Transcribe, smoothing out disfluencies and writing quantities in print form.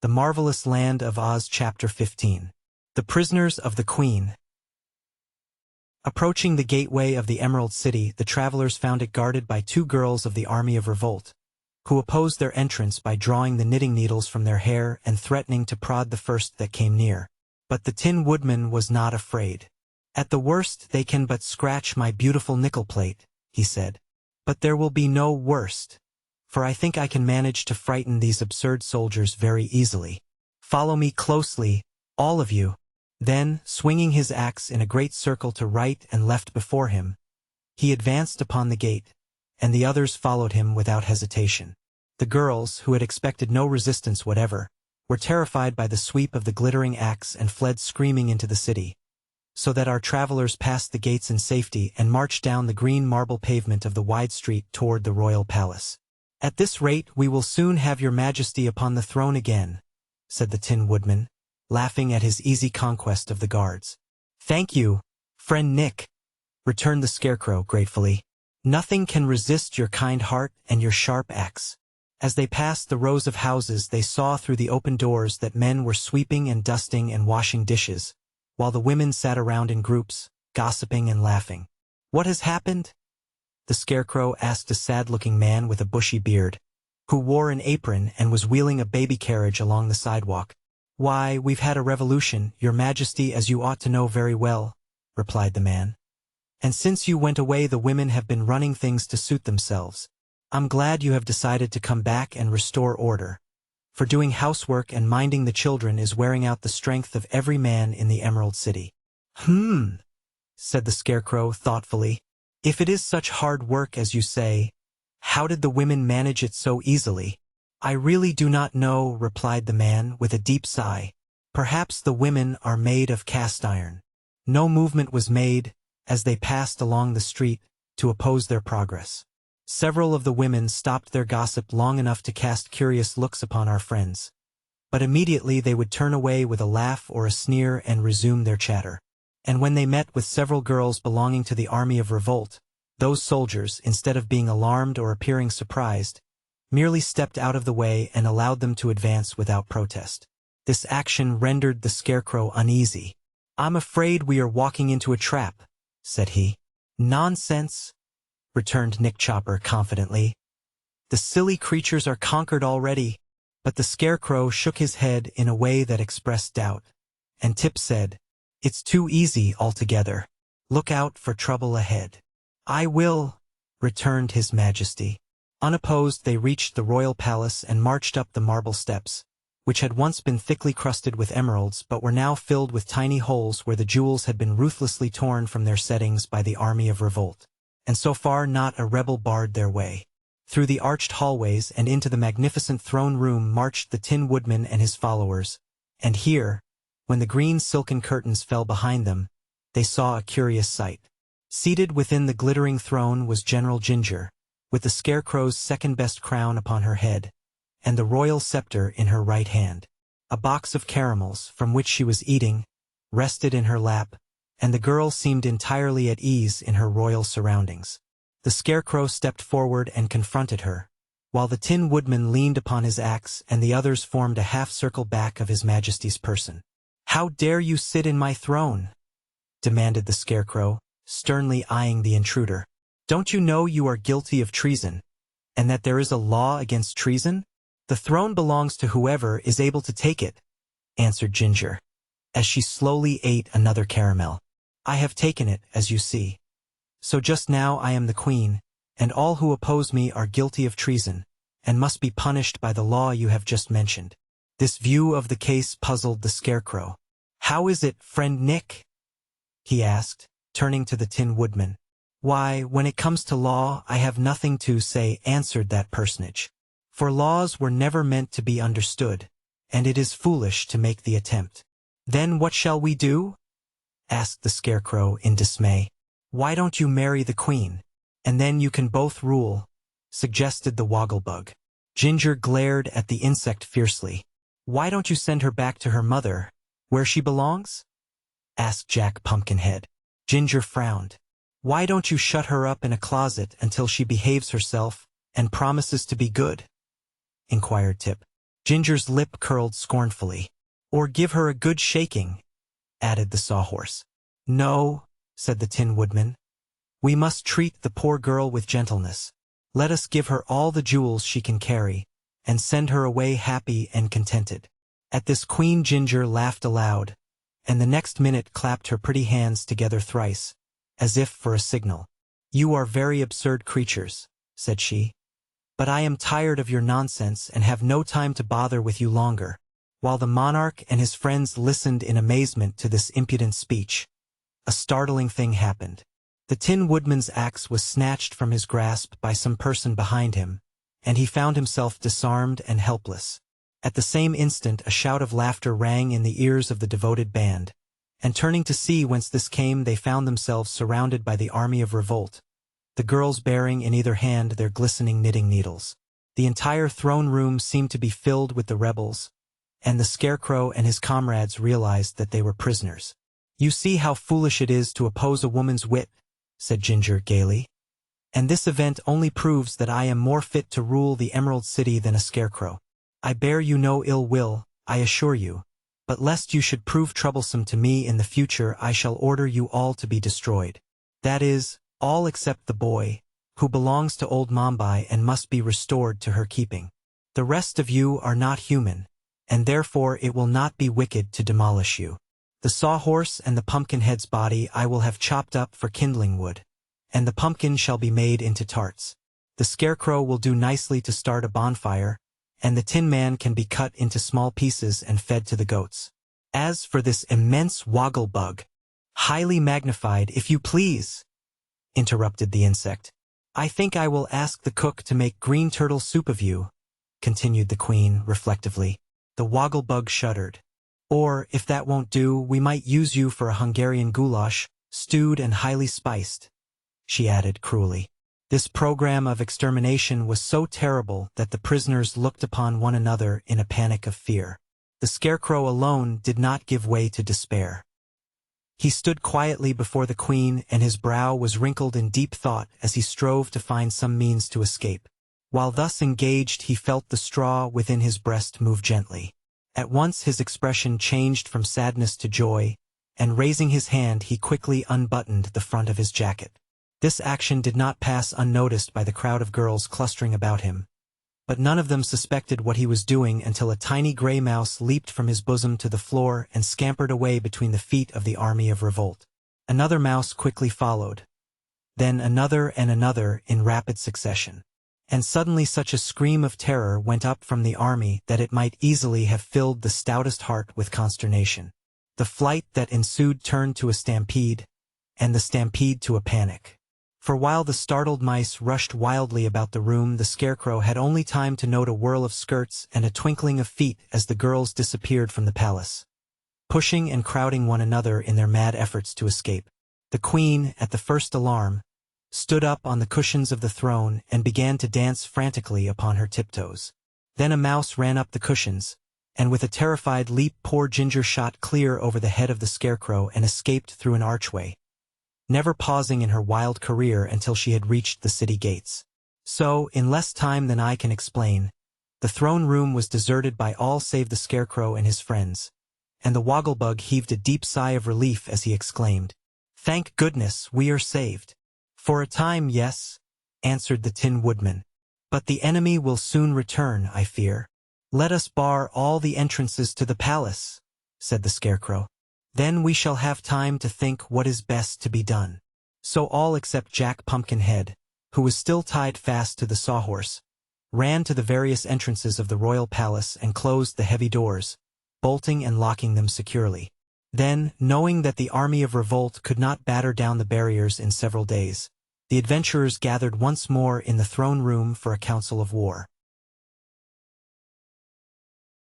The Marvelous Land of Oz Chapter 15. The Prisoners of the Queen. Approaching the gateway of the Emerald City, the travelers found it guarded by two girls of the Army of Revolt, who opposed their entrance by drawing the knitting needles from their hair and threatening to prod the first that came near. But the Tin Woodman was not afraid. "At the worst they can but scratch my beautiful nickel plate," he said. "But there will be no worst, for I think I can manage to frighten these absurd soldiers very easily. Follow me closely, all of you." Then, swinging his axe in a great circle to right and left before him, he advanced upon the gate, and the others followed him without hesitation. The girls, who had expected no resistance whatever, were terrified by the sweep of the glittering axe and fled screaming into the city, so that our travelers passed the gates in safety and marched down the green marble pavement of the wide street toward the royal palace. "At this rate we will soon have your majesty upon the throne again," said the Tin Woodman, laughing at his easy conquest of the guards. "Thank you, friend Nick," returned the Scarecrow gratefully. "Nothing can resist your kind heart and your sharp axe." As they passed the rows of houses, they saw through the open doors that men were sweeping and dusting and washing dishes, while the women sat around in groups, gossiping and laughing. "What has happened?" the Scarecrow asked a sad-looking man with a bushy beard, who wore an apron and was wheeling a baby carriage along the sidewalk. "Why, we've had a revolution, your majesty, as you ought to know very well," replied the man. "And since you went away the women have been running things to suit themselves. I'm glad you have decided to come back and restore order, for doing housework and minding the children is wearing out the strength of every man in the Emerald City." Said the Scarecrow thoughtfully. "If it is such hard work as you say, how did the women manage it so easily?" "I really do not know," replied the man with a deep sigh. "Perhaps the women are made of cast iron." No movement was made, as they passed along the street, to oppose their progress. Several of the women stopped their gossip long enough to cast curious looks upon our friends, but immediately they would turn away with a laugh or a sneer and resume their chatter. And when they met with several girls belonging to the Army of Revolt, those soldiers, instead of being alarmed or appearing surprised, merely stepped out of the way and allowed them to advance without protest. This action rendered the Scarecrow uneasy. "I'm afraid we are walking into a trap," said he. "Nonsense," returned Nick Chopper confidently. "The silly creatures are conquered already." But the Scarecrow shook his head in a way that expressed doubt, and Tip said, "It's too easy altogether. Look out for trouble ahead." "I will," returned His Majesty. Unopposed they reached the royal palace and marched up the marble steps, which had once been thickly crusted with emeralds but were now filled with tiny holes where the jewels had been ruthlessly torn from their settings by the Army of Revolt. And so far not a rebel barred their way. Through the arched hallways and into the magnificent throne room marched the Tin Woodman and his followers, and here, when the green silken curtains fell behind them, they saw a curious sight. Seated within the glittering throne was General Ginger, with the Scarecrow's second-best crown upon her head, and the royal scepter in her right hand. A box of caramels, from which she was eating, rested in her lap, and the girl seemed entirely at ease in her royal surroundings. The Scarecrow stepped forward and confronted her, while the Tin Woodman leaned upon his axe and the others formed a half-circle back of His Majesty's person. "How dare you sit in my throne?" demanded the Scarecrow, sternly eyeing the intruder. "Don't you know you are guilty of treason, and that there is a law against treason? The throne belongs to whoever is able to take it," answered Ginger, as she slowly ate another caramel. "I have taken it, as you see. So just now I am the Queen, and all who oppose me are guilty of treason, and must be punished by the law you have just mentioned." This view of the case puzzled the Scarecrow. "How is it, friend Nick?" he asked, turning to the Tin Woodman. "Why, when it comes to law, I have nothing to say," answered that personage. "For laws were never meant to be understood, and it is foolish to make the attempt." "Then what shall we do?" asked the Scarecrow in dismay. "Why don't you marry the Queen, and then you can both rule," suggested the Wogglebug. Ginger glared at the insect fiercely. "Why don't you send her back to her mother, where she belongs?" asked Jack Pumpkinhead. Ginger frowned. "Why don't you shut her up in a closet until she behaves herself and promises to be good?" inquired Tip. Ginger's lip curled scornfully. Or give her a good shaking, added the Sawhorse. No, said the Tin Woodman. We must treat the poor girl with gentleness. Let us give her all the jewels she can carry, and send her away happy and contented. At this Queen Ginger laughed aloud, and the next minute clapped her pretty hands together thrice, as if for a signal. You are very absurd creatures, said she. But I am tired of your nonsense and have no time to bother with you longer. While the monarch and his friends listened in amazement to this impudent speech, a startling thing happened. The Tin Woodman's axe was snatched from his grasp by some person behind him, and he found himself disarmed and helpless. At the same instant a shout of laughter rang in the ears of the devoted band, and turning to see whence this came they found themselves surrounded by the army of revolt, the girls bearing in either hand their glistening knitting needles. The entire throne room seemed to be filled with the rebels, and the Scarecrow and his comrades realized that they were prisoners. You see how foolish it is to oppose a woman's wit, said Ginger gaily. And this event only proves that I am more fit to rule the Emerald City than a Scarecrow. I bear you no ill will, I assure you, but lest you should prove troublesome to me in the future I shall order you all to be destroyed. That is, all except the boy, who belongs to old Mombi and must be restored to her keeping. The rest of you are not human, and therefore it will not be wicked to demolish you. The Sawhorse and the Pumpkinhead's body I will have chopped up for kindling wood, and the pumpkin shall be made into tarts. The Scarecrow will do nicely to start a bonfire, and the Tin Man can be cut into small pieces and fed to the goats. As for this immense Wogglebug, highly magnified, if you please, interrupted the insect, I think I will ask the cook to make green turtle soup of you, continued the Queen reflectively. The Wogglebug shuddered. Or, if that won't do, we might use you for a Hungarian goulash, stewed and highly spiced, she added cruelly. This program of extermination was so terrible that the prisoners looked upon one another in a panic of fear. The Scarecrow alone did not give way to despair. He stood quietly before the Queen, and his brow was wrinkled in deep thought as he strove to find some means to escape. While thus engaged he felt the straw within his breast move gently. At once his expression changed from sadness to joy, and raising his hand he quickly unbuttoned the front of his jacket. This action did not pass unnoticed by the crowd of girls clustering about him, but none of them suspected what he was doing until a tiny gray mouse leaped from his bosom to the floor and scampered away between the feet of the army of revolt. Another mouse quickly followed, then another and another in rapid succession. And suddenly such a scream of terror went up from the army that it might easily have filled the stoutest heart with consternation. The flight that ensued turned to a stampede, and the stampede to a panic. For while the startled mice rushed wildly about the room, the Scarecrow had only time to note a whirl of skirts and a twinkling of feet as the girls disappeared from the palace, pushing and crowding one another in their mad efforts to escape. The Queen, at the first alarm, stood up on the cushions of the throne and began to dance frantically upon her tiptoes. Then a mouse ran up the cushions, and with a terrified leap poor Ginger shot clear over the head of the Scarecrow and escaped through an archway, never pausing in her wild career until she had reached the city gates. So, in less time than I can explain, the throne room was deserted by all save the Scarecrow and his friends, and the Wogglebug heaved a deep sigh of relief as he exclaimed, "Thank goodness, we are saved." "For a time, yes," answered the Tin Woodman, "but the enemy will soon return, I fear." "Let us bar all the entrances to the palace," said the Scarecrow. "Then we shall have time to think what is best to be done." So all except Jack Pumpkinhead, who was still tied fast to the Sawhorse, ran to the various entrances of the royal palace and closed the heavy doors, bolting and locking them securely. Then, knowing that the army of revolt could not batter down the barriers in several days, the adventurers gathered once more in the throne room for a council of war.